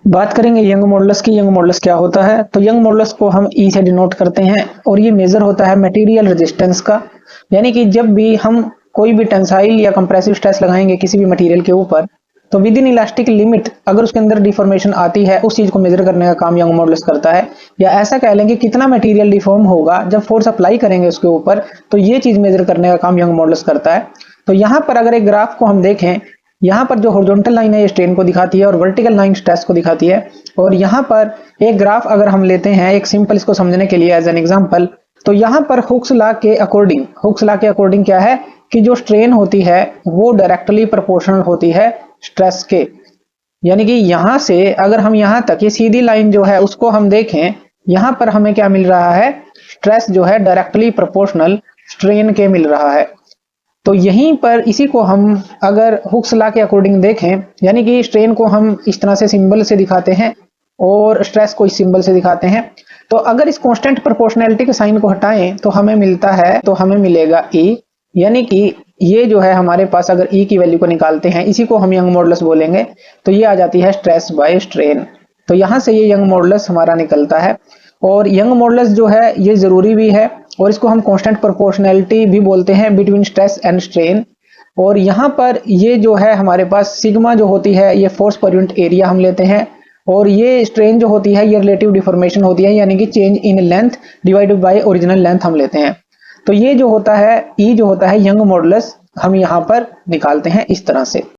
बात करेंगे young modulus की। यंग मॉडुलस क्या होता है? तो यंग मॉडुलस को हम ई से डिनोट करते हैं और ये मेजर होता है मटेरियल रेजिस्टेंस का। यानी कि जब भी हम कोई भी टेंसाइल या कंप्रेसिव स्ट्रेस लगाएंगे किसी भी मटेरियल के ऊपर, तो विद इन इलास्टिक लिमिट अगर उसके अंदर डिफॉर्मेशन आती है, उस चीज को मेजर करने का काम यंग मॉडुलस करता है। या ऐसा कह लेंगे कितना मटेरियल डिफॉर्म होगा जब फोर्स अप्लाई करेंगे उसके ऊपर, तो ये चीज मेजर करने का काम यंग मॉडुलस करता है। तो यहाँ पर अगर एक ग्राफ को हम देखें, यहाँ पर जो हॉरिजॉन्टल लाइन है ये स्ट्रेन को दिखाती है और वर्टिकल लाइन स्ट्रेस को दिखाती है। और यहाँ पर एक ग्राफ अगर हम लेते हैं एक सिंपल इसको समझने के लिए एज एन एग्जांपल, तो यहाँ पर हुक्स लॉ के अकॉर्डिंग क्या है कि जो स्ट्रेन होती है वो डायरेक्टली प्रोपोर्शनल होती है स्ट्रेस के। यानी कि यहां से अगर हम यहां तक ये सीधी लाइन जो है उसको हम देखें, यहां पर हमें क्या मिल रहा है? स्ट्रेस जो है डायरेक्टली प्रोपोर्शनल स्ट्रेन के मिल रहा है। तो यहीं पर इसी को हम अगर हुक्स लॉ के अकॉर्डिंग देखें, यानी कि स्ट्रेन को हम इस तरह से सिंबल से दिखाते हैं और स्ट्रेस को इस सिंबल से दिखाते हैं। तो अगर इस कांस्टेंट प्रोपोर्शनैलिटी के साइन को हटाएं तो हमें मिलता है, तो हमें मिलेगा E। यानी कि ये जो है हमारे पास अगर E की वैल्यू को निकालते हैं, इसी को हम यंग मॉडुलस बोलेंगे, तो ये आ जाती है स्ट्रेस बाय स्ट्रेन। तो यहां से ये यंग मॉडुलस हमारा निकलता है। और यंग मॉडुलस जो है ये जरूरी भी है और इसको हम कांस्टेंट प्रोपोर्शनैलिटी भी बोलते हैं बिटवीन स्ट्रेस एंड स्ट्रेन। और यहाँ पर ये जो है हमारे पास सिग्मा जो होती है ये फोर्स पर यूनिट एरिया हम लेते हैं, और ये स्ट्रेन जो होती है ये रिलेटिव डिफॉर्मेशन होती है, यानी कि change in length divided by original length हम लेते हैं। तो ये जो होता है ई जो होता है यंग मॉडुलस हम यहाँ पर निकालते हैं इस तरह से।